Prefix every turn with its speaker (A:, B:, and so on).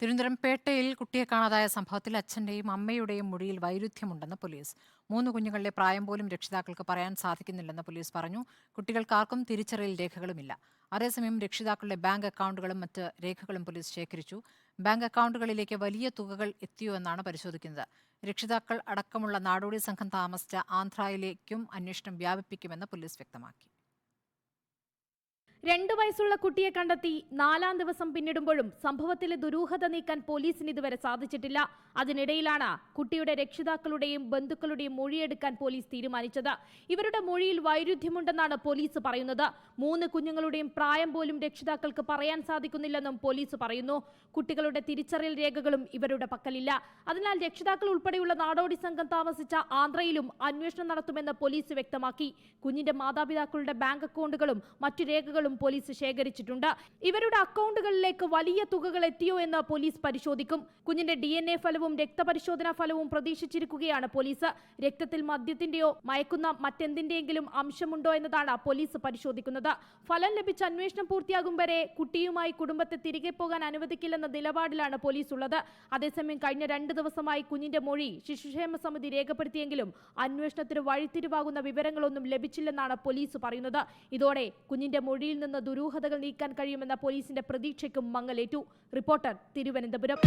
A: തിരുവനന്തപുരം പേട്ടയിൽ കുട്ടിയെ കാണാതായ സംഭവത്തിൽ അച്ഛന്റെയും അമ്മയുടെയും മൊഴിയിൽ വൈരുദ്ധ്യമുണ്ടെന്ന് പോലീസ്. 3 കുഞ്ഞുങ്ങളുടെ പ്രായം പോലും രക്ഷിതാക്കൾക്ക് പറയാൻ സാധിക്കുന്നില്ലെന്ന് പോലീസ് പറഞ്ഞു. കുട്ടികൾക്കാർക്കും തിരിച്ചറിയൽ രേഖകളുമില്ല. അതേസമയം രക്ഷിതാക്കളുടെ ബാങ്ക് അക്കൗണ്ടുകളും മറ്റ് രേഖകളും പോലീസ് ശേഖരിച്ചു. ബാങ്ക് അക്കൗണ്ടുകളിലേക്ക് വലിയ തുകകൾ എത്തിയോ എന്നാണ് പരിശോധിക്കുന്നത്. രക്ഷിതാക്കൾ അടക്കമുള്ള നാടോടി സംഘം താമസിച്ച ആന്ധ്രയിലേക്കും അന്വേഷണം വ്യാപിപ്പിക്കുമെന്ന് പോലീസ് വ്യക്തമാക്കി.
B: 2 വയസ്സുള്ള കുട്ടിയെ കണ്ടെത്തി 4-ാം ദിവസം പിന്നിടുമ്പോഴും സംഭവത്തിലെ ദുരൂഹത നീക്കാൻ പോലീസിന് ഇതുവരെ സാധിച്ചിട്ടില്ല. അതിനിടയിലാണ് കുട്ടിയുടെ രക്ഷിതാക്കളുടെയും ബന്ധുക്കളുടെയും മൊഴിയെടുക്കാൻ പോലീസ് തീരുമാനിച്ചത്. ഇവരുടെ മൊഴിയിൽ വൈരുദ്ധ്യമുണ്ടെന്നാണ് പോലീസ് പറയുന്നത്. 3 കുഞ്ഞുങ്ങളുടെയും പ്രായം പോലും രക്ഷിതാക്കൾക്ക് പറയാൻ സാധിക്കുന്നില്ലെന്നും പോലീസ് പറയുന്നു. കുട്ടികളുടെ തിരിച്ചറിയൽ രേഖകളും ഇവരുടെ പക്കലില്ല. അതിനാൽ രക്ഷിതാക്കൾ ഉൾപ്പെടെയുള്ള നാടോടി സംഘം താമസിച്ച ആന്ധ്രയിലും അന്വേഷണം നടത്തുമെന്ന് പോലീസ് വ്യക്തമാക്കി. കുഞ്ഞിന്റെ മാതാപിതാക്കളുടെ ബാങ്ക് അക്കൗണ്ടുകളും മറ്റു രേഖകളും പോലീസ് ശേഖരിച്ചിട്ടുണ്ട്. ഇവരുടെ അക്കൗണ്ടുകളിലേക്ക് വലിയ തുകകൾ എത്തിയോ എന്ന് പോലീസ് പരിശോധിക്കും. കുഞ്ഞിന്റെ DNA ഫലവും രക്തപരിശോധനാ ഫലവും പ്രതീക്ഷിച്ചിരിക്കുകയാണ് പോലീസ്. രക്തത്തിൽ മദ്യത്തിന്റെയോ മയക്കുന്ന മറ്റെന്തിന്റെയെങ്കിലും അംശമുണ്ടോ എന്നതാണ് പോലീസ് പരിശോധിക്കുന്നത്. ഫലം ലഭിച്ച അന്വേഷണം പൂർത്തിയാകും വരെ കുട്ടിയുമായി കുടുംബത്തെ തിരികെ പോകാൻ അനുവദിക്കില്ലെന്ന നിലപാടിലാണ് പോലീസ് ഉള്ളത്. അതേസമയം കഴിഞ്ഞ 2 ദിവസമായി കുഞ്ഞിന്റെ മൊഴി ശിശുക്ഷേമ സമിതി രേഖപ്പെടുത്തിയെങ്കിലും അന്വേഷണത്തിന് വഴിത്തിരിവാകുന്ന വിവരങ്ങളൊന്നും ലഭിച്ചില്ലെന്നാണ് പോലീസ് പറയുന്നത്. ഇതോടെ കുഞ്ഞിന്റെ മൊഴിയിൽ നിന്ന് ദുരൂഹതകൾ നീക്കാൻ കഴിയുമെന്ന പോലീസിന്റെ പ്രതീക്ഷയ്ക്കും മങ്ങലേറ്റു. റിപ്പോർട്ടർ, തിരുവനന്തപുരം.